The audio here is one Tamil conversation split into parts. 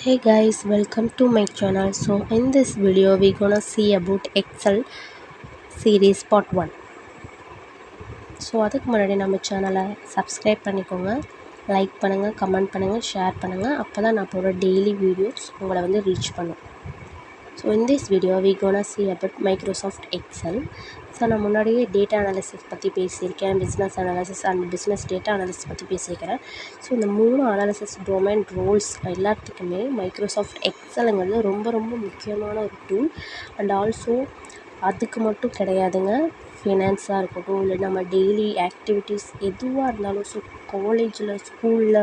Hey guys, welcome to my channel. So in this video we're gonna see about Excel series part 1. So அதுக்கு முன்னாடி நம்ம சேனலை சப்ஸ்கிரைப் பண்ணிக்கோங்க, லைக் பண்ணுங்கள், கமெண்ட் பண்ணுங்கள், ஷேர் பண்ணுங்கள். அப்போ தான் நான் போகிற டெய்லி வீடியோஸ் உங்களை வந்து ரீச் பண்ணும். So in this video we gonna see about Microsoft Excel. So நான் முன்னாடியே டேட்டா அனாலிசிஸ் பற்றி பேசியிருக்கேன், business analysis and business data analysis பற்றி பேசியிருக்கிறேன். ஸோ இந்த 3 அனாலிசிஸ் டொமைன் ரோல்ஸ் எல்லாத்துக்குமே மைக்ரோசாஃப்ட் எக்ஸலுங்கிறது ரொம்ப ரொம்ப முக்கியமான ஒரு டூல். அண்ட் ஆல்சோ அதுக்கு மட்டும் கிடையாதுங்க, ஃபினான்ஸாக இருக்கட்டும், இல்லை நம்ம டெய்லி ஆக்டிவிட்டீஸ் எதுவாக இருந்தாலும், ஸோ காலேஜில், ஸ்கூலில்,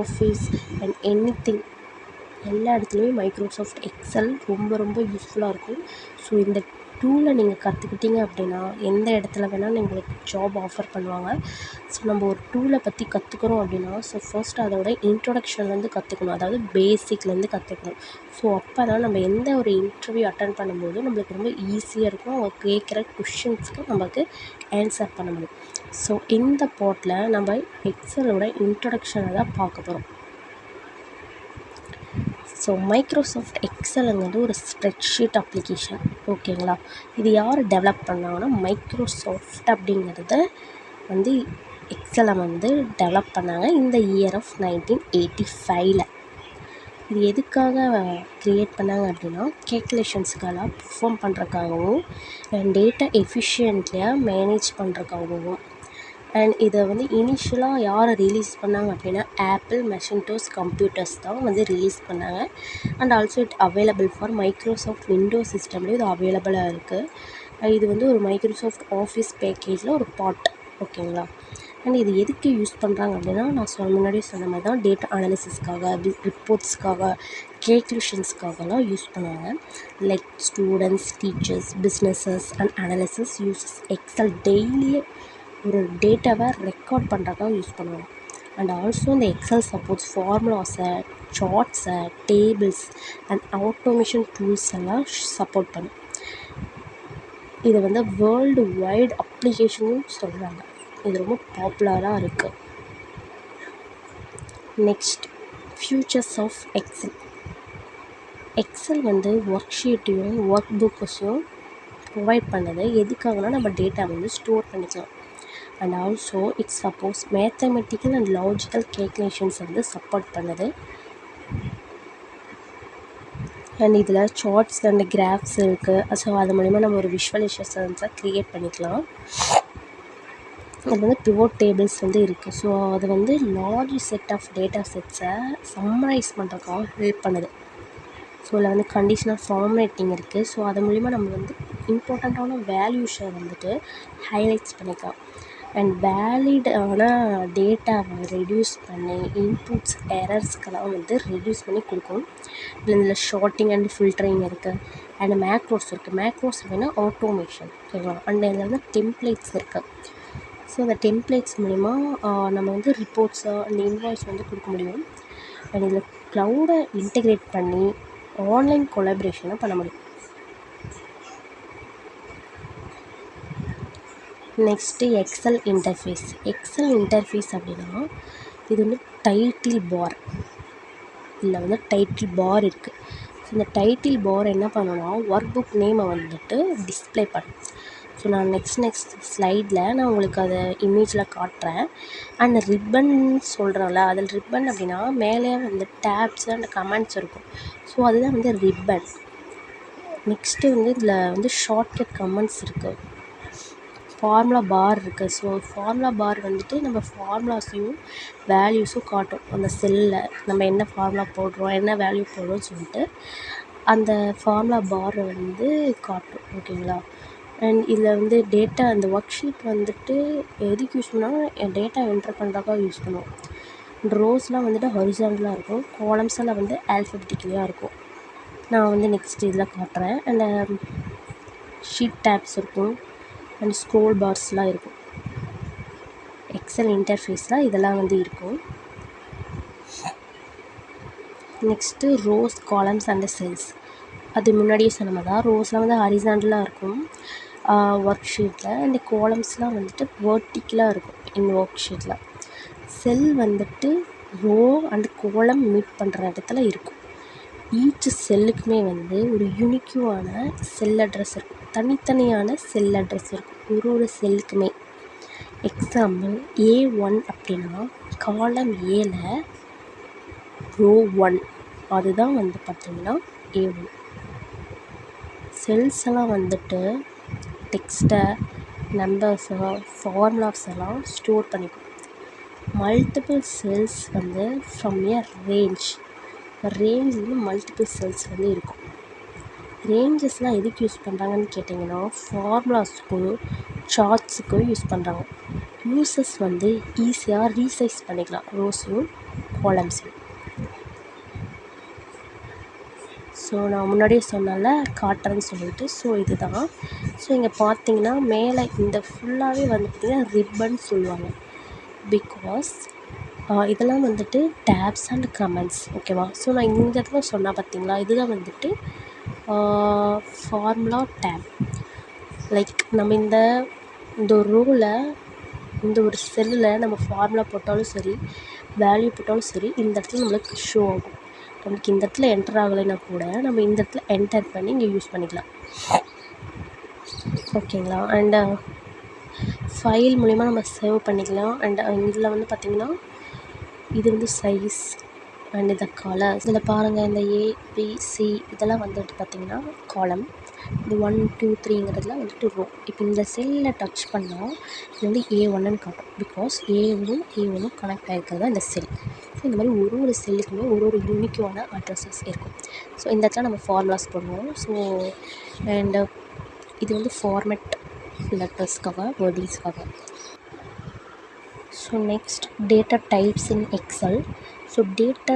ஆஃபீஸ் அண்ட் எனிதிங் எல்லா இடத்துலையும் மைக்ரோசாஃப்ட் எக்ஸல் ரொம்ப ரொம்ப யூஸ்ஃபுல்லாக இருக்கும். ஸோ இந்த டூலை நீங்கள் கற்றுக்கிட்டீங்க அப்படின்னா எந்த இடத்துல வேணாலும் உங்களுக்கு ஜாப் ஆஃபர் பண்ணுவாங்க. ஸோ நம்ம ஒரு டூலை பற்றி கற்றுக்குறோம் அப்படின்னா, ஸோ ஃபர்ஸ்ட் அதோட இன்ட்ரொடக்ஷன்லேருந்து கற்றுக்கணும், அதாவது பேசிக்லேருந்து கற்றுக்கணும். ஸோ அப்போ தான் நம்ம எந்த ஒரு இன்டர்வியூ அட்டன் பண்ணும்போது நம்மளுக்கு ரொம்ப ஈஸியாக இருக்கும், அவங்க கேட்குற கொஷின்ஸ்க்கு நமக்கு ஆன்சர் பண்ண முடியும். ஸோ இந்த பார்ட்டில் நம்ம எக்ஸலோட இன்ட்ரொடக்ஷனை தான் பார்க்க போகிறோம். ஸோ மைக்ரோசாஃப்ட் எக்ஸலுங்கிறது ஒரு ஸ்ப்ரெட்ஷீட் அப்ளிகேஷன், ஓகேங்களா. இது யார் டெவலப் பண்ணாங்கன்னா மைக்ரோசாஃப்ட் அப்படிங்கிறத வந்து எக்ஸலை வந்து டெவலப் பண்ணாங்க இந்த இயர் ஆஃப் 1985. இது எதுக்காக க்ரியேட் பண்ணாங்க அப்படின்னா, கேல்குலேஷன்ஸ்க்கெல்லாம் பெர்ஃபார்ம் பண்ணுறதுக்காகவும் டேட்டா எஃபிஷியன்ட்லியாக மேனேஜ் பண்ணுறதுக்காகவும். அண்ட் இதை வந்து இனிஷியலாக யாரை ரிலீஸ் பண்ணாங்க அப்படின்னா, ஆப்பிள் மெஷின்டோஸ் கம்ப்யூட்டர்ஸ் தான் வந்து ரிலீஸ் பண்ணாங்க. And also it available for Microsoft Windows சிஸ்டம்லேயும் இது அவைலபிளாக இருக்குது. இது வந்து ஒரு மைக்ரோசாஃப்ட் ஆஃபீஸ் பேக்கேஜில் ஒரு பார்ட், ஓகேங்களா. அண்ட் இது எதுக்கு யூஸ் பண்ணுறாங்க அப்படின்னா, நான் முன்னாடியே சொன்ன மாதிரி தான் டேட்டா அனாலிசிஸ்க்காக, ரிப்போர்ட்ஸ்க்காக, கேல்குலேஷன்ஸ்க்காகலாம் யூஸ் பண்ணுவாங்க. Like students, teachers, businesses and analysis uses Excel டெய்லியே ஒரு டேட்டாவை ரெக்கார்ட் பண்ணுறதுக்காக யூஸ் பண்ணுவாங்க. அண்ட் ஆல்சோ இந்த எக்ஸல் சப்போர்ட்ஸ் ஃபார்முலாஸை, சார்ட்ஸை, டேபிள்ஸ் அண்ட் ஆட்டோமேஷன் டூல்ஸ் எல்லாம் சப்போர்ட் பண்ணும். இது வந்து வேர்ல்டு வைடு அப்ளிகேஷனும் சொல்கிறாங்க. இது ரொம்ப பாப்புலராக இருக்குது. Next, futures of Excel. Excel வந்து ஒர்க் ஷீட்டையும் ஒர்க் புக்கையும் ப்ரொவைட் பண்ணுது. எதுக்காகனா நம்ம டேட்டா வந்து ஸ்டோர் பண்ணிக்கலாம். And also it's suppose mathematical and logical calculations வந்து சப்போர்ட் பண்ணுது. அண்ட் இதில் சார்ட்ஸ் அண்ட் கிராஃப்ஸ் இருக்குது. ஸோ அது மூலிமா நம்ம ஒரு விஷுவலைசேஷன்ஸை க்ரியேட் பண்ணிக்கலாம். அது வந்து பிவோட் டேபிள்ஸ் வந்து இருக்குது. ஸோ அது வந்து லார்ஜ் செட் ஆஃப் டேட்டா செட்ஸை சம்மரைஸ் பண்ணுறதுக்காக ஹெல்ப் பண்ணுது. ஸோ இதில் வந்து கண்டிஷனல் ஃபார்மேட்டிங் இருக்குது. ஸோ அது மூலிமா நம்ம வந்து இம்பார்ட்டண்ட்டான வேல்யூஸை வந்துட்டு ஹைலைட்ஸ் பண்ணிக்கலாம். அண்ட் வேலிடான டேட்டாவை ரெடியூஸ் பண்ணி இன்புட்ஸ் எரர்ஸ்க்கெல்லாம் வந்து ரெடியூஸ் பண்ணி கொடுக்கும். இதில் ஷார்ட்டிங் அண்ட் ஃபில்டரிங் இருக்குது. அண்ட் மேக்ரோஸ் இருக்குது. மேக்ரோஸ் அப்படின்னா ஆட்டோமேஷன், ஓகேவா. அண்ட் இதில் வந்து டெம்ப்ளேட்ஸ் இருக்குது. ஸோ அந்த டெம்ப்ளேட்ஸ் மூலிமா நம்ம வந்து ரிப்போர்ட்ஸை அண்ட் இன்வாய்ஸ் வந்து கொடுக்க முடியும். அண்ட் இதில் க்ளவுடை இன்டெகிரேட் பண்ணி ஆன்லைன் கொலாபரேஷனை பண்ண முடியும். Next Excel interface. Excel interface அப்படின்னா இது வந்து டைட்டில் பார், இல்லை வந்து டைட்டில் பார் இருக்குது. ஸோ இந்த டைட்டில் பார் என்ன பண்ணணும்னா ஒர்க் புக் நேமை வந்துட்டு டிஸ்பிளே பண்ணும். ஸோ நான் நெக்ஸ்ட் ஸ்லைடில் நான் உங்களுக்கு அதை இமேஜில் காட்டுறேன். அண்ட் ரிப்பன் சொல்கிறோம்ல, அதில் ரிப்பன் அப்படின்னா மேலே வந்து டேப்ஸ் அண்ட் கமெண்ட்ஸ் இருக்கும். ஸோ அதுதான் வந்து ரிப்பன். நெக்ஸ்ட்டு வந்து இதில் வந்து ஷார்ட்கட் கமெண்ட்ஸ் இருக்குது. ஃபார்முலா பார் இருக்குது. ஸோ ஃபார்முலா பார் வந்துட்டு நம்ம ஃபார்முலாஸையும் வேல்யூஸும் காட்டும். அந்த செல்லில் நம்ம என்ன ஃபார்முலா போடுறோம், என்ன வேல்யூ போடுறோம்னு சொல்லிட்டு அந்த ஃபார்முலா பாரை வந்து காட்டும், ஓகேங்களா. அண்ட் இதில் வந்து டேட்டா, அந்த ஒர்க் ஷீட் வந்துட்டு எதுக்கு யூஸ் பண்ணால் டேட்டா என்டர் பண்ணுறதுக்காக யூஸ் பண்ணுவோம். ரோஸ்லாம் வந்துட்டு ஹாரிசான்டலாக இருக்கும், காலம்ஸ் எல்லாம் வந்து ஆல்ஃபபெட்டிக்கலியாக இருக்கும். நான் வந்து நெக்ஸ்ட் இதில் காட்டுறேன். அண்ட் ஷீட் டேப்ஸ் இருக்கும் அண்ட் ஸ்க்ரோல் பார்ஸ்லாம் இருக்கும். எக்ஸல் இன்டர்ஃபேஸில் இதெல்லாம் வந்து இருக்கும். Next rows, columns and cells. அது முன்னாடியே சொன்ன மாதிரி தான், ரோஸ்லாம் வந்து ஹாரிசான்டலாக இருக்கும் ஒர்க் ஷீட்டில். அண்ட் காலம்ஸ்லாம் வந்துட்டு வெர்டிக்கலாக இருக்கும் இன் ஒர்க் ஷீட்டில். செல் வந்துட்டு ரோ அண்ட் கோலம் மீட் பண்ணுற இடத்துல இருக்கும். ஈச் செல்லுக்குமே வந்து ஒரு யூனிக்கான செல் அட்ரஸ் இருக்கும், தனித்தனியான செல் அட்ரஸ் இருக்கும் ஒரு செல்லுக்குமே. எக்ஸாம்பிள் A1 அப்படின்னா காலம் ஏல ரோ 1 அதுதான் வந்து பார்த்திங்கன்னா A1. செல்ஸ் எல்லாம் வந்துட்டு டெக்ஸ்ட்டை, நம்பர்ஸை, ஃபார்முலாஸ் எல்லாம் ஸ்டோர் பண்ணிக்கும். மல்டிபிள் செல்ஸ் வந்து ஃப்ரம் எ ரேஞ்ச் வந்து மல்டிபிள் செல்ஸ் வந்து இருக்கும். ரேஞ்சஸ்லாம் எதுக்கு யூஸ் பண்ணுறாங்கன்னு கேட்டிங்கன்னா ஃபார்முலாஸுக்கும் சார்ட்ஸுக்கும் யூஸ் பண்ணுறாங்க. யூசர்ஸ் வந்து ஈஸியாக ரீசைஸ் பண்ணிக்கலாம் ரோஸையும் காலம்ஸையும். ஸோ நான் முன்னாடியே சொன்னால காட்டுறேன்னு சொல்லிட்டு, ஸோ இதுதான். ஸோ இங்கே பார்த்தீங்கன்னா மேலே இந்த ஃபுல்லாகவே வந்து பார்த்திங்கன்னா ரிப்பன் சொல்லுவாங்க. பிகாஸ் இதெல்லாம் வந்துட்டு டேப்ஸ் அண்ட் கமெண்ட்ஸ், ஓகேவா. ஸோ நான் இந்த இடத்துல சொன்னால் பார்த்தீங்களா, இதுதான் வந்துட்டு ஃபார்முலா டேப். லைக் நம்ம இந்த ஒரு ரோவில் இந்த ஒரு செல்லில் நம்ம ஃபார்முலா போட்டாலும் சரி, வேல்யூ போட்டாலும் சரி, இந்த இடத்துல நம்மளுக்கு ஷோ ஆகும். நம்மளுக்கு இந்த இடத்துல என்டர் ஆகலைன்னா கூட நம்ம இந்த இடத்துல என்டர் பண்ணி இங்கே யூஸ் பண்ணிக்கலாம், ஓகேங்களா. அண்டு ஃபைல் மூலிமா நம்ம சேவ் பண்ணிக்கலாம். அண்ட் இதில் வந்து பார்த்திங்கன்னா இது வந்து சைஸ் அண்ட் இந்த கலர். இதில் பாருங்கள், இந்த ABC இதெல்லாம் வந்துட்டு பார்த்திங்கன்னா காலம், இது 1 2 3ங்கிறதுலாம் வந்துட்டு ரோ. இப்போ இந்த செல்லில் டச் பண்ணால் இது வந்து A1ன்னு காட்டும். பிகாஸ் A1ம் கனெக்ட் ஆகிருக்கிறது இந்த செல். ஸோ இந்த மாதிரி ஒரு செல்லுக்குமே ஒரு யூனிக்கான அட்ரஸஸ் இருக்கும். ஸோ இந்த இடத்துல நம்ம ஃபார்முலாஸ் போடுவோம். ஸோ அண்டு இது வந்து ஃபார்மேட் லெட்டர்ஸ்க்காக, வேர்டிங்ஸ்க்காக. So next data types in Excel. So data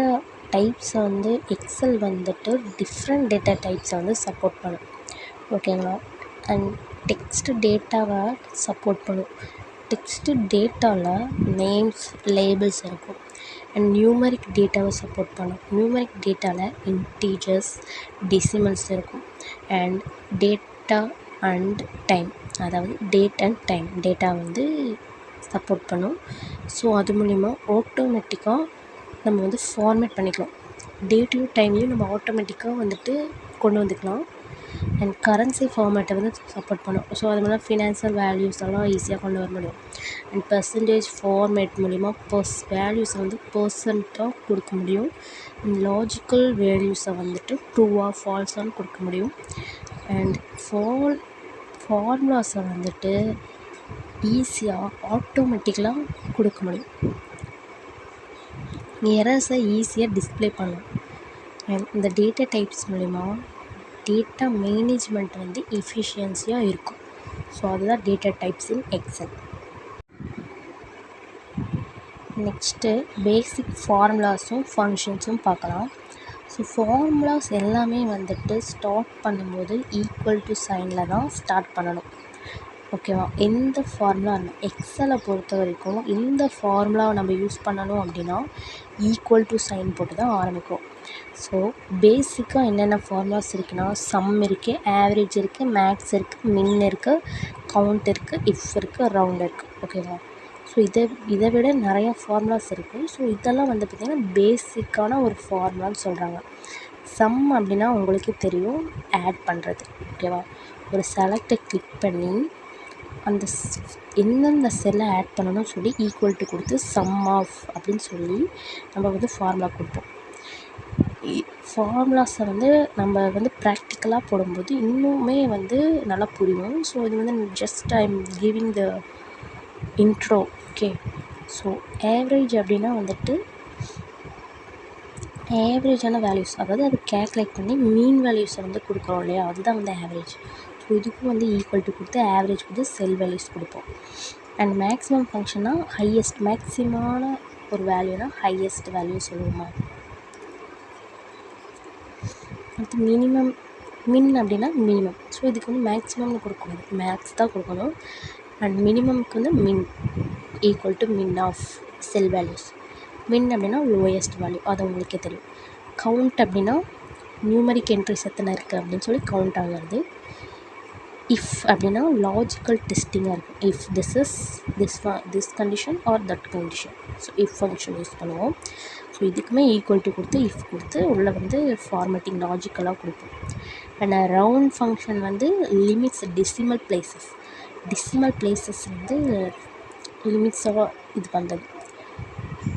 டைப்ஸை வந்து எக்ஸல் வந்துட்டு டிஃப்ரெண்ட் டேட்டா டைப்ஸை வந்து சப்போர்ட் பண்ணும், ஓகேங்களா. அண்ட் டெக்ஸ்ட் டேட்டாவை சப்போர்ட் பண்ணும். டெக்ஸ்ட்டு டேட்டாவில் நேம்ஸ், லேபிள்ஸ் இருக்கும். அண்ட் நியூமரிக் டேட்டாவை சப்போர்ட் பண்ணும். நியூமரிக் டேட்டாவில் இன்டீஜர்ஸ், டெசிமல்ஸ் இருக்கும். அண்ட் டேட்டா அண்ட் டைம், அதாவது டேட் அண்ட் டைம் டேட்டா வந்து சப்போர்ட் பண்ணும். ஸோ அது மூலிமா ஆட்டோமேட்டிக்காக நம்ம வந்து ஃபார்மேட் பண்ணிக்கலாம். டேட்டையும் டைமையும் நம்ம ஆட்டோமேட்டிக்காக வந்துட்டு கொண்டு வந்துக்கலாம். அண்ட் கரன்சி ஃபார்மேட்டை வந்து சப்போர்ட் பண்ணும். ஸோ அது மூலம் ஃபினான்ஷியல் வேல்யூஸ் எல்லாம் ஈஸியாக கொண்டு வர முடியும். அண்ட் பர்சன்டேஜ் ஃபார்மேட் மூலிமா வேல்யூஸை வந்து பர்சன்ட்டாக கொடுக்க முடியும். லாஜிக்கல் வேல்யூஸை வந்துட்டு ட்ரூவாக ஃபால்ஸான்னு கொடுக்க முடியும். அண்ட் ஃபார்முலாஸை வந்துட்டு ஈஸியாக ஆட்டோமேட்டிக்கலாக கொடுக்க முடியும். எரர்ஸை ஈஸியாக டிஸ்பிளே பண்ணலாம். அண்ட் இந்த டேட்டா டைப்ஸ் மூலிமா டேட்டா மேனேஜ்மெண்ட் வந்து எஃபிஷியன்சியாக இருக்கும். ஸோ அதுதான் data types in Excel. Next basic ஃபார்முலாஸும் ஃபங்க்ஷன்ஸும் பார்க்கலாம். ஸோ ஃபார்முலாஸ் எல்லாமே வந்துட்டு ஸ்டார்ட் பண்ணும்போது ஈக்குவல் டு சைனில் தான் ஸ்டார்ட் பண்ணணும், ஓகேவா. எந்த ஃபார்முலா எக்ஸலை பொறுத்த வரைக்கும் இந்த ஃபார்முலாவை நம்ம யூஸ் பண்ணணும் அப்படின்னா ஈக்குவல் டு சைன் போட்டு தான் ஆரம்பிக்கும். ஸோ பேசிக்காக என்னென்ன ஃபார்முலாஸ் இருக்குன்னா சம் இருக்குது, ஆவரேஜ் இருக்குது, மேக்ஸ் இருக்குது, மின் இருக்குது, கவுண்ட் இருக்குது, இஃப் இருக்குது, ரவுண்ட் இருக்குது, ஓகேவா. ஸோ இதை விட நிறையா ஃபார்முலாஸ் இருக்குது. ஸோ இதெல்லாம் வந்து பார்த்திங்கன்னா பேசிக்கான ஒரு ஃபார்முலான்னு சொல்கிறாங்க. சம் அப்படின்னா உங்களுக்கே தெரியும், ஆட் பண்ணுறது, ஓகேவா. ஒரு செலக்டை கிளிக் பண்ணி அந்த எந்தெந்த செல்லை ஆட் பண்ணணும்னு சொல்லி ஈக்குவல் டு கொடுத்து சம் ஆஃப் அப்படின்னு சொல்லி நம்ம வந்து ஃபார்முலா கொடுப்போம். ஃபார்முலாஸை வந்து நம்ம வந்து ப்ராக்டிக்கலாக போடும்போது இன்னுமே வந்து நல்லா புரியும். ஸோ இது வந்து just I am giving the intro, okay. So average அப்படின்னா வந்துட்டு ஆவரேஜான வேல்யூஸ், அதாவது அது கேல்குலேட் பண்ணி மீன் வேல்யூஸை வந்து கொடுக்குறோம் இல்லையா, அதுதான் வந்து ஆவரேஜ். ஸோ இதுக்கும் வந்து ஈக்குவல் டு கொடுத்து ஆவரேஜ் வந்து செல் வேல்யூஸ் கொடுப்போம். அண்ட் மேக்ஸிமம் ஃபங்க்ஷன்னா ஹையஸ்ட், மேக்ஸிமான ஒரு வேல்யூனா ஹையஸ்ட் வேல்யூ சொல்லுவோமா. அடுத்து மின் அப்படின்னா மினிமம். ஸோ இதுக்கு வந்து மேக்ஸிமம்னு கொடுக்கக்கூடாது, மேக்ஸ் தான் கொடுக்கணும். அண்ட் மினிமம்க்கு வந்து min equal to min of cell values. Min அப்படின்னா லோயஸ்ட் வேல்யூ, அது உங்களுக்கே தெரியும். கவுண்ட் அப்படின்னா நியூமரிக் என்ட்ரிஸ் எத்தனை இருக்குது அப்படின்னு சொல்லி கவுண்ட் ஆகிறது. இஃப் அப்படின்னா லாஜிக்கல் டெஸ்டிங்காக இருக்கும். If this condition or that condition. So if function use பண்ணுவோம். ஸோ ஸோ இதுக்குமே ஈக்குவல் டு கொடுத்து இஃப் கொடுத்து உள்ளே வந்து ஃபார்மேட்டிங் லாஜிக்கலாக கொடுப்போம். அண்ட் ரவுண்ட் ஃபங்க்ஷன் வந்து லிமிட்ஸ் டெசிமல் பிளேசஸ் வந்து லிமிட்ஸாக இது பண்ணுறது.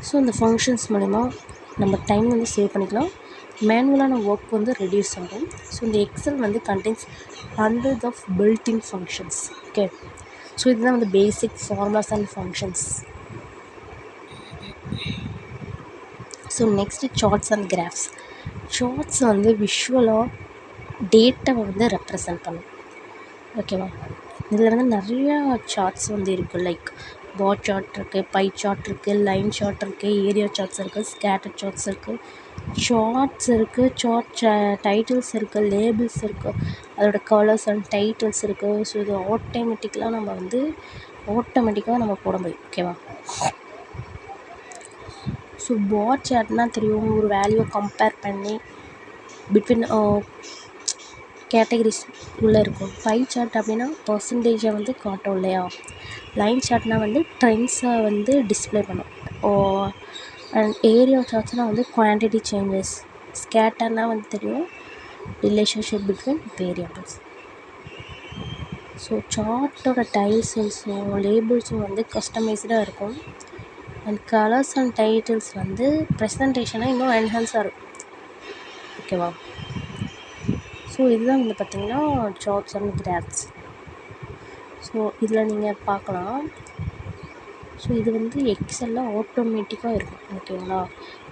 ஸோ இந்த ஃபங்க்ஷன்ஸ் மூலிமா நம்ம டைம் வந்து சேவ் பண்ணிக்கலாம், மேனுவலான ஒர்க் வந்து ரெடியூஸ் ஆகும். ஸோ இந்த எக்ஸல் வந்து contains hundreds of built-in functions. Okay, so இதுதான் வந்து basic formulas and functions. So next charts and graphs. Charts வந்து விஷுவலாக டேட்டாவை வந்து ரெப்ரசன்ட் பண்ணும். ஓகேவா, இதில் வந்து நிறையா சார்ட்ஸ் வந்து இருக்குது. லைக் பார் சார்ட் இருக்குது, பை சார்ட் இருக்குது, லைன் சார்ட் இருக்குது, ஏரியா சார்ட்ஸ் இருக்குது, ஸ்கேட்டர் சார்ட்ஸ் இருக்குது, சார்ட்ஸ் இருக்குது, சார்ட் டைட்டில்ஸ் இருக்குது, லேபிள்ஸ் இருக்குது, அதோட கலர்ஸ் அண்ட் டைட்டில்ஸ் இருக்குது. ஸோ இது ஆட்டோமேட்டிக்காக நம்ம போட முடியும். ஓகேவா, ஸோ பார் சார்ட்னால் தெரியும், ஒரு வேல்யூவை கம்பேர் பண்ணி பிட்வீன் கேட்டகரிஸ் உள்ளே இருக்கும். பை சார்ட் அப்படின்னா பர்சன்டேஜை வந்து காட்டும் இல்லையா. லைன் சார்ட்னால் வந்து ட்ரெண்ட்ஸை வந்து டிஸ்பிளே பண்ணும். அண்ட் ஏரியா சார்ட்ஸ்னால் வந்து குவான்டிட்டி சேஞ்சஸ். ஸ்கேட்டர்னால் வந்து தெரியும், ரிலேஷன்ஷிப் பிட்வீன் வேரியபிள்ஸ். ஸோ சார்ட்டோட டைல்ஸும் லேபிள்ஸும் வந்து கஸ்டமைஸ்டாக இருக்கும். அண்ட் கலர்ஸ் அண்ட் டைட்டில்ஸ் வந்து ப்ரெசன்டேஷனை இன்னும் என்ஹான்ஸாக இருக்கும். ஓகேவா, ஸோ இதுதான் வந்து பார்த்திங்கன்னா சார்ட்ஸ் அண்ட் கிராஃப்ஸ். ஸோ இதில் நீங்கள் பார்க்கலாம். ஸோ இது வந்து எக்ஸலில் ஆட்டோமேட்டிக்காக இருக்கும். ஓகேங்களா,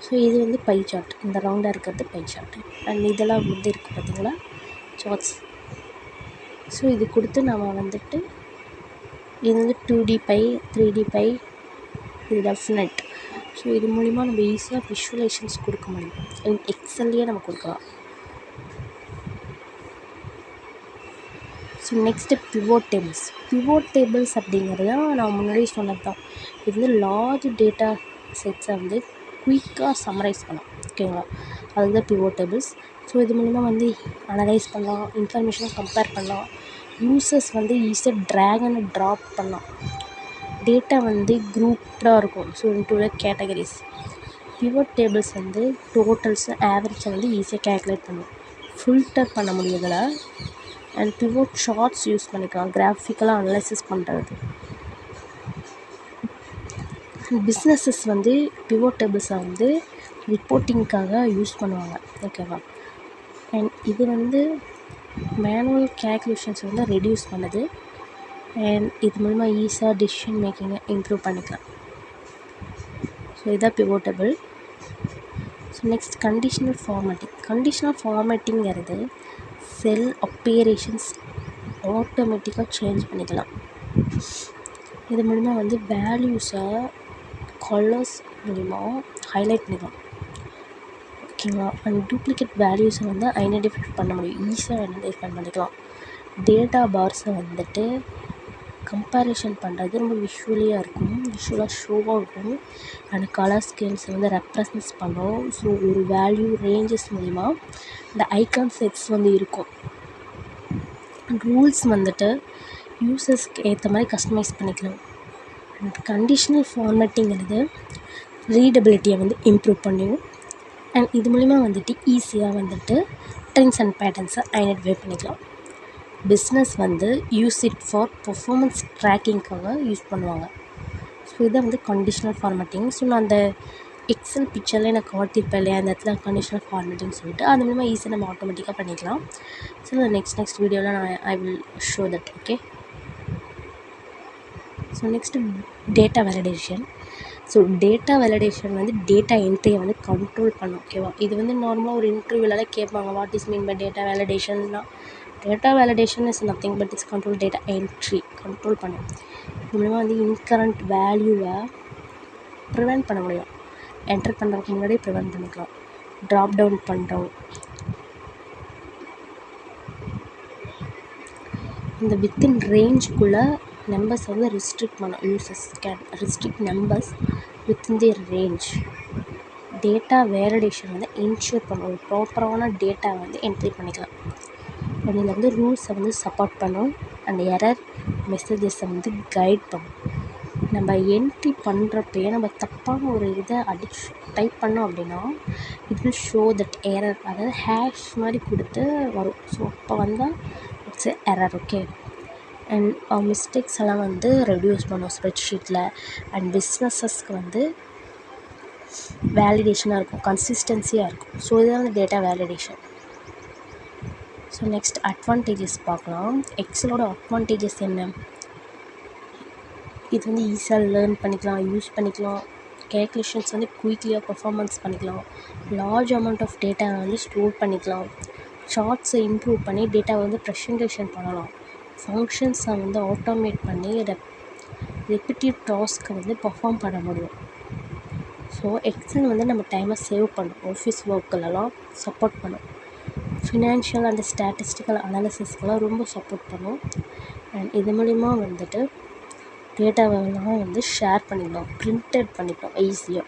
ஸோ இது வந்து பை சார்ட், இந்த ரவுண்டாக இருக்கிறது பை சார்ட். அண்ட் இதெல்லாம் வந்து இருக்குது பார்த்திங்களா சார்ட்ஸ். ஸோ இது கொடுத்து நம்ம வந்துட்டு இது வந்து 2D பை, 3D பை, இது டெஃபினட். ஸோ இது மூலிமா நம்ம ஈஸியாக விஷுவலைசேஷன்ஸ் கொடுக்க முடியும். எக்ஸல்லையே நம்ம கொடுக்கலாம். ஸோ நெக்ஸ்ட்டு பிவோட் டேபிள்ஸ் அப்படிங்கிறது தான் நான் முன்னாடி சொன்னது தான். இது வந்து லார்ஜ் டேட்டா செட்ஸை வந்து குயிக்காக சம்மரைஸ் பண்ணலாம். ஓகேங்களா, அதுதான் பிவோட் டேபிள்ஸ். ஸோ இது மூலிமா வந்து அனலைஸ் பண்ணலாம், இன்ஃபர்மேஷனை கம்பேர் பண்ணலாம், யூசர்ஸ் வந்து ஈஸியாக ட்ராக் அண்ட் ட்ராப் பண்ணலாம். டேட்டா வந்து குரூப்டாக இருக்கும். So into categories. Pivot tables வந்து டோட்டல்ஸு ஆவரேஜை வந்து ஈஸியாக கேல்குலேட் பண்ணும், ஃபில்டர் பண்ண முடியுதில். அண்ட் பிவோட் சார்ட்ஸ் யூஸ் பண்ணிக்கலாம் கிராஃபிக்கலாக அனலைசிஸ் பண்ணுறது. பிஸ்னஸஸ் வந்து பிவோட் டேபிள்ஸை வந்து ரிப்போர்ட்டிங்க்காக யூஸ் பண்ணுவாங்க. ஓகேவா, அண்ட் இது வந்து மேனுவல் கேல்குலேஷன்ஸ் வந்து ரெடியூஸ் பண்ணுது. அண்ட் இது மூலிமா ஈஸியாக டிசிஷன் மேக்கிங்கை இம்ப்ரூவ் பண்ணிக்கலாம். ஸோ இதான் pivot table. So next conditional ஃபார்மேட்டிங்கிறது செல் ஆப்பரேஷன்ஸ் ஆட்டோமேட்டிக்காக சேஞ்ச் பண்ணிக்கலாம். இது மூலிமா வந்து வேல்யூஸை கலர்ஸ் மூலிமா ஹைலைட் பண்ணிக்கலாம். ஓகேங்களா, அண்ட் டூப்ளிகேட் வேல்யூஸை வந்து ஐடென்டிஃபை பண்ண முடியும், ஈஸியாக ஐடென்டிஃபை பண்ணிக்கலாம். டேட்டா பார்ஸை வந்துட்டு கம்பேரிஷன் பண்ணுறது ரொம்ப விஷுவலாக ஷோவாக இருக்கும். அண்ட் கலர் ஸ்கேல்ஸை வந்து ரெப்ரசன்ஸ் பண்ணும். ஸோ ஒரு வேல்யூ ரேஞ்சஸ் மூலிமா இந்த ஐகான் செட்ஸ் வந்து இருக்கும். ரூல்ஸ் வந்துட்டு யூசர்ஸ்க்கு ஏற்ற மாதிரி கஸ்டமைஸ் பண்ணிக்கலாம். அண்ட் கண்டிஷனல் ஃபார்மேட்டிங்கிறது ரீடபிலிட்டியை வந்து இம்ப்ரூவ் பண்ணிடும். அண்ட் இது மூலிமா வந்துட்டு ஈஸியாக வந்துட்டு ட்ரெண்ட்ஸ் அண்ட் பேட்டர்ன்ஸை ஐடென்டிஃபை பண்ணிக்கலாம். பிஸ்னஸ் வந்து யூஸ் இட் ஃபார் பர்ஃபார்மன்ஸ் ட்ராக்கிங்காக யூஸ் பண்ணுவாங்க. ஸோ இதை வந்து கண்டிஷனல் ஃபார்மேட்டிங். ஸோ நான் அந்த எக்ஸல் பிக்சரில் நான் காட்டியிருப்பேன் இல்லையா, அந்த இடத்துல கண்டிஷனல் ஃபார்மேட்டிங் சொல்லிட்டு அது மூலமாக ஈஸியாக நம்ம ஆட்டோமேட்டிக்காக பண்ணிக்கலாம். ஸோ நெக்ஸ்ட் வீடியோவில் I will show that. Okay, so next data validation. So data validation வந்து டேட்டா என்ட்ரியை வந்து கண்ட்ரோல் பண்ணும். ஓகேவா, இது வந்து நார்மலாக ஒரு இன்டர்வியூவில் கேட்பாங்க, what is mean by data வேலிடேஷன்னா. Data validation is nothing but it's control data entry, control பண்ணும். இது மூலமாக வந்து இன்கரண்ட் வேல்யூவை ப்ரிவெண்ட் பண்ண முடியும். என்டர் பண்ணுறதுக்கு முன்னாடி ப்ரிவெண்ட் பண்ணிக்கலாம். ட்ராப் டவுன் பண்ணுறோம். இந்த வித்தின் ரேஞ்சுக்குள்ளே நம்பர்ஸ் வந்து ரெஸ்ட்ரிக்ட் பண்ணோம். Users can restrict numbers within the range. Data validation வந்து என்ஷூர் பண்ணும், ஒரு ப்ராப்பரான டேட்டா வந்து என்ட்ரி பண்ணிக்கலாம். அண்ட் இதில் வந்து ரூல்ஸை வந்து சப்போர்ட் பண்ணும். அண்ட் எரர் மெசேஜஸை வந்து கைட் பண்ணும். நம்ம என்ட்ரி பண்ணுறப்பயே நம்ம தப்பான ஒரு இதை டைப் பண்ணோம் அப்படின்னா it will show that error, அதாவது ஹேஷ் மாதிரி கொடுத்து வரும். ஸோ அப்போ வந்தால் it's error. Okay, and mistakes எல்லாம் வந்து ரெடியூஸ் பண்ணும் ஸ்ப்ரெட்ஷீட்டில். அண்ட் பிஸ்னஸஸ்க்கு வந்து வேலிடேஷனாக இருக்கும், கன்சிஸ்டன்சியாக இருக்கும். ஸோ இதுதான் வந்து data validation. So next advantages பார்க்கலாம். எக்ஸலோட அட்வான்டேஜஸ் என்ன? இது வந்து ஈஸியாக லேர்ன் பண்ணிக்கலாம், யூஸ் பண்ணிக்கலாம். கேல்குலேஷன்ஸ் வந்து குயிக்லியாக பர்ஃபார்மன்ஸ் பண்ணிக்கலாம். லார்ஜ் அமௌண்ட் ஆஃப் டேட்டா வந்து ஸ்டோர் பண்ணிக்கலாம். சார்ட்ஸை இம்ப்ரூவ் பண்ணி டேட்டாவை வந்து ப்ரெசன்டேஷன் பண்ணலாம். ஃபங்க்ஷன்ஸை வந்து ஆட்டோமேட் பண்ணி ரெப்பிட்டிவ் டாஸ்க்கை வந்து பர்ஃபார்ம் பண்ண முடியும். ஸோ எக்ஸல் வந்து நம்ம டைமை சேவ் பண்ணும், ஆஃபீஸ் ஒர்க்கெல்லாம் சப்போர்ட் பண்ணும், ஃபினான்ஷியல் அண்ட் ஸ்டாட்டிஸ்டிக்கல் அனாலிசிஸ்க்கெல்லாம் ரொம்ப சப்போர்ட் பண்ணும். அண்ட் இது மூலிமா வந்துட்டு டேட்டாவெல்லாம் வந்து ஷேர் பண்ணிக்கலாம், பிரிண்டட் பண்ணிக்கலாம் ஈஸியாக.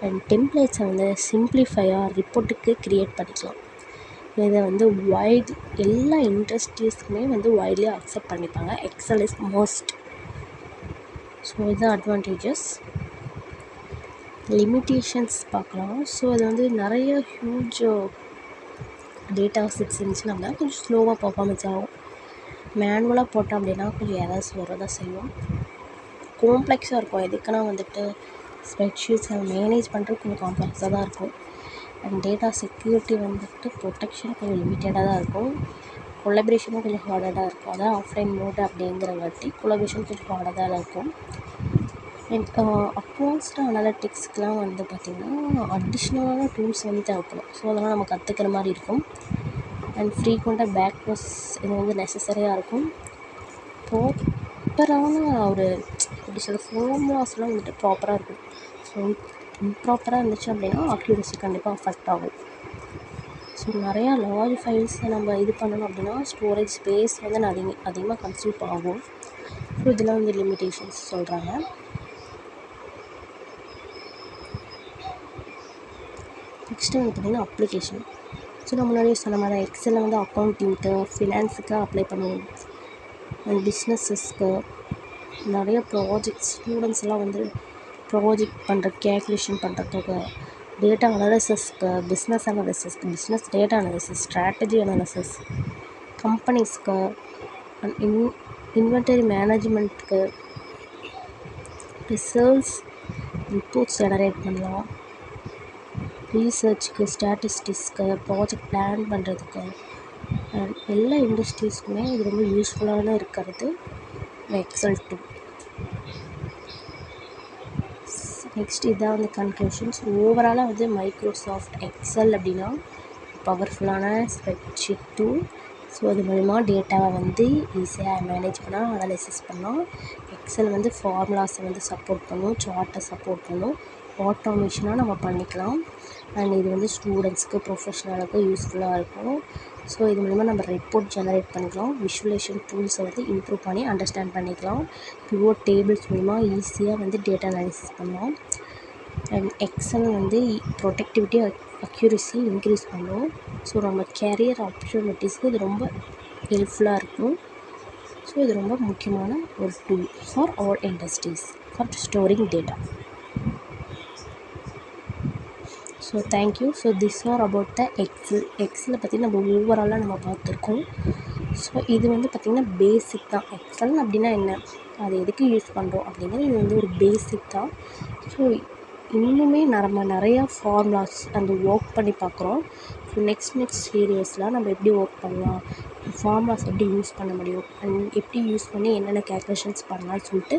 அண்ட் டெம்ப்ளேட்ஸை வந்து சிம்பிளிஃபையாக ரிப்போர்ட்டுக்கு க்ரியேட் பண்ணிக்கலாம். இதை வந்து எல்லா இண்டஸ்ட்ரீஸ்க்குமே வந்து வைட்லி அக்செப்ட் பண்ணிப்பாங்க. Excel is most. ஸோ இதுதான் அட்வான்டேஜஸ். லிமிட்டேஷன்ஸ் பார்க்கலாம். ஸோ அது வந்து நிறைய ஹியூஜ் டேட்டா செட்ஸ் இருந்துச்சுன்னா அப்படின்னா கொஞ்சம் ஸ்லோவாக பர்ஃபார்மன்ஸ் ஆகும். மேனுவலாக போட்டோம் அப்படின்னா கொஞ்சம் எரர்ஸ் வரதான் செய்யும். காம்ப்ளெக்ஸாக இருக்கும். எதுக்குன்னா வந்துட்டு ஸ்ப்ரெட்ஷீட்ஸை மேனேஜ் பண்ணுறது கொஞ்சம் காம்ப்ளெக்ஸாக தான் இருக்கும். அண்ட் டேட்டா செக்யூரிட்டி வந்துட்டு ப்ரொடெக்ஷன் கொஞ்சம் லிமிட்டடாக தான் இருக்கும். கொலபரேஷனும் கொஞ்சம் ஹார்டாக தான் இருக்கும். அதான் ஆஃப்லைன் மோட் அப்படிங்கிறங்காட்டி கொலபரேஷன் கொஞ்சம் ஹார்டாக தான் இருக்கும். அண்ட் அட்வான்ஸ்டு அனாலிட்டிக்ஸ்க்கெலாம் வந்து பார்த்திங்கன்னா அடிஷ்னலான டூல்ஸ் வந்து தேவைப்படும். ஸோ அதெல்லாம் நம்ம கற்றுக்கிற மாதிரி இருக்கும். அண்ட் ஃப்ரீக்வெண்ட்டாக பேக்வர்ஸ் இது வந்து நெசசரியாக இருக்கும். ப்ராப்பரான ஒரு எப்படி சொல்ல ஃபார்முலாஸ்லாம் வந்துட்டு ப்ராப்பராக இருக்கும். ஸோ இம்ப்ராப்பராக இருந்துச்சு அப்படின்னா அக்யூரசி கண்டிப்பாக அஃபெக்ட் ஆகும். ஸோ நிறையா லார்ஜ் ஃபைல்ஸை நம்ம இது பண்ணணும் அப்படின்னா ஸ்டோரேஜ் ஸ்பேஸ் வந்து அதிகமாக கன்சியூம் ஆகும். ஸோ இதெல்லாம் வந்து லிமிட்டேஷன்ஸ் சொல்கிறாங்க. நெக்ஸ்ட்டு வந்து பார்த்திங்கன்னா அப்ளிகேஷன். ஸோ நான் முன்னாடியே சொன்ன மாதிரி எக்ஸலில் வந்து அக்கௌண்டிங்க்கு, ஃபினான்ஸுக்கு அப்ளை பண்ணுவோம். அண்ட் பிஸ்னஸஸ்க்கு நிறைய ப்ராஜெக்ட்ஸ், ஸ்டூடெண்ட்ஸ் எல்லாம் வந்து ப்ராஜெக்ட் பண்ணுற கேல்குலேஷன் பண்ணுறதுக்கு, டேட்டா அனாலிசிஸ்க்கு, business data analysis, strategy analysis, கம்பெனிஸ்க்கு, அண்ட் இன்வென்டரி மேனேஜ்மெண்ட்டுக்கு, ரிசர்ச் ரிப்போர்ட்ஸ் ஜெனரேட் பண்ணலாம், ரீசர்ச்சுக்கு, ஸ்டாட்டிஸ்டிக்ஸ்க்கு, ப்ராஜெக்ட் பிளான் பண்ணுறதுக்கு. அண்ட் எல்லா இண்டஸ்ட்ரீஸ்க்குமே இது ரொம்ப யூஸ்ஃபுல்லான இருக்கிறது எக்ஸல் டூ. நெக்ஸ்ட் இதான் வந்து கன்க்ளூஷன்ஸ். ஓவராலாக வந்து மைக்ரோசாஃப்ட் எக்ஸல் அப்படின்னா பவர்ஃபுல்லான ஸ்ப்ரெட்ஷீட் டூல். ஸோ அது மூலிமா டேட்டாவை வந்து ஈஸியாக மேனேஜ் பண்ணால், அனலைசிஸ் பண்ணலாம். எக்ஸல் வந்து ஃபார்முலாஸை வந்து சப்போர்ட் பண்ணும், சார்ட்டை சப்போர்ட் பண்ணும், ஆட்டோமேஷனாக நம்ம பண்ணிக்கலாம். அண்ட் இது வந்து ஸ்டூடெண்ட்ஸ்க்கு, ப்ரொஃபஷ்னலுக்கு யூஸ்ஃபுல்லாக இருக்கும். ஸோ இது மூலிமா நம்ம ரிப்போர்ட் ஜெனரேட் பண்ணிக்கலாம். விஷுவலேஷன் டூல்ஸை வந்து இம்ப்ரூவ் பண்ணி அண்டர்ஸ்டாண்ட் பண்ணிக்கலாம். பிவோட் டேபிள்ஸ் மூலிமா ஈஸியாக வந்து டேட்டா அனாலிசிஸ் பண்ணலாம். அண்ட் எக்ஸல் வந்து ப்ரொடக்டிவிட்டி, அக்யூரசி இன்க்ரீஸ் பண்ணும். ஸோ நம்ம கேரியர் ஆப்பர்ச்சுனிட்டிஸ்க்கு இது ரொம்ப ஹெல்ப்ஃபுல்லாக இருக்கும். ஸோ இது ரொம்ப முக்கியமான ஒரு tool for all industries for storing data. So thank you. So this are about the எக்ஸலை பற்றி நம்ம ஓவராலாக நம்ம பார்த்துருக்கோம். ஸோ இது வந்து பார்த்திங்கன்னா பேசிக் தான். எக்ஸல் அப்படின்னா என்ன, அது எதுக்கு யூஸ் பண்ணுறோம் அப்படிங்கிறது இது வந்து ஒரு பேசிக் தான். ஸோ இன்னுமே நம்ம நிறையா ஃபார்முலாஸ் அந்த ஒர்க் பண்ணி பார்க்குறோம். ஸோ நெக்ஸ்ட் சீரியஸில் நம்ம எப்படி ஒர்க் பண்ணலாம், ஃபார்முலாஸ் எப்படி யூஸ் பண்ண முடியும், அண்ட் எப்படி யூஸ் பண்ணி என்னென்ன கேல்குலேஷன்ஸ் பண்ணலாம்னு சொல்லிட்டு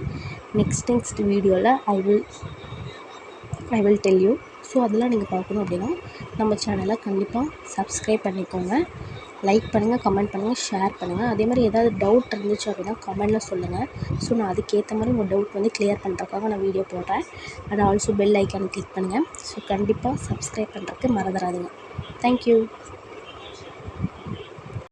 நெக்ஸ்ட் வீடியோவில் I will tell you. So அதெல்லாம் நீங்கள் பார்க்கணும் அப்படின்னா நம்ம சேனலை கண்டிப்பாக சப்ஸ்கிரைப் பண்ணிக்கோங்க, லைக் பண்ணுங்கள், கமெண்ட் பண்ணுங்கள், ஷேர் பண்ணுங்கள். அதே மாதிரி ஏதாவது டவுட் இருந்துச்சு அப்படின்னா கமெண்டில் சொல்லுங்கள். ஸோ நான் அதுக்கேற்ற மாதிரி உங்கள் டவுட் வந்து கிளியர் பண்ணுறதுக்காக நான் வீடியோ போடுறேன். அண்ட் ஆல்சோ பெல் ஐக்கானை கிளிக் பண்ணுங்கள். ஸோ கண்டிப்பாக சப்ஸ்கிரைப் பண்ணுறதுக்கு மறந்துடாதீங்க. தேங்க்யூ.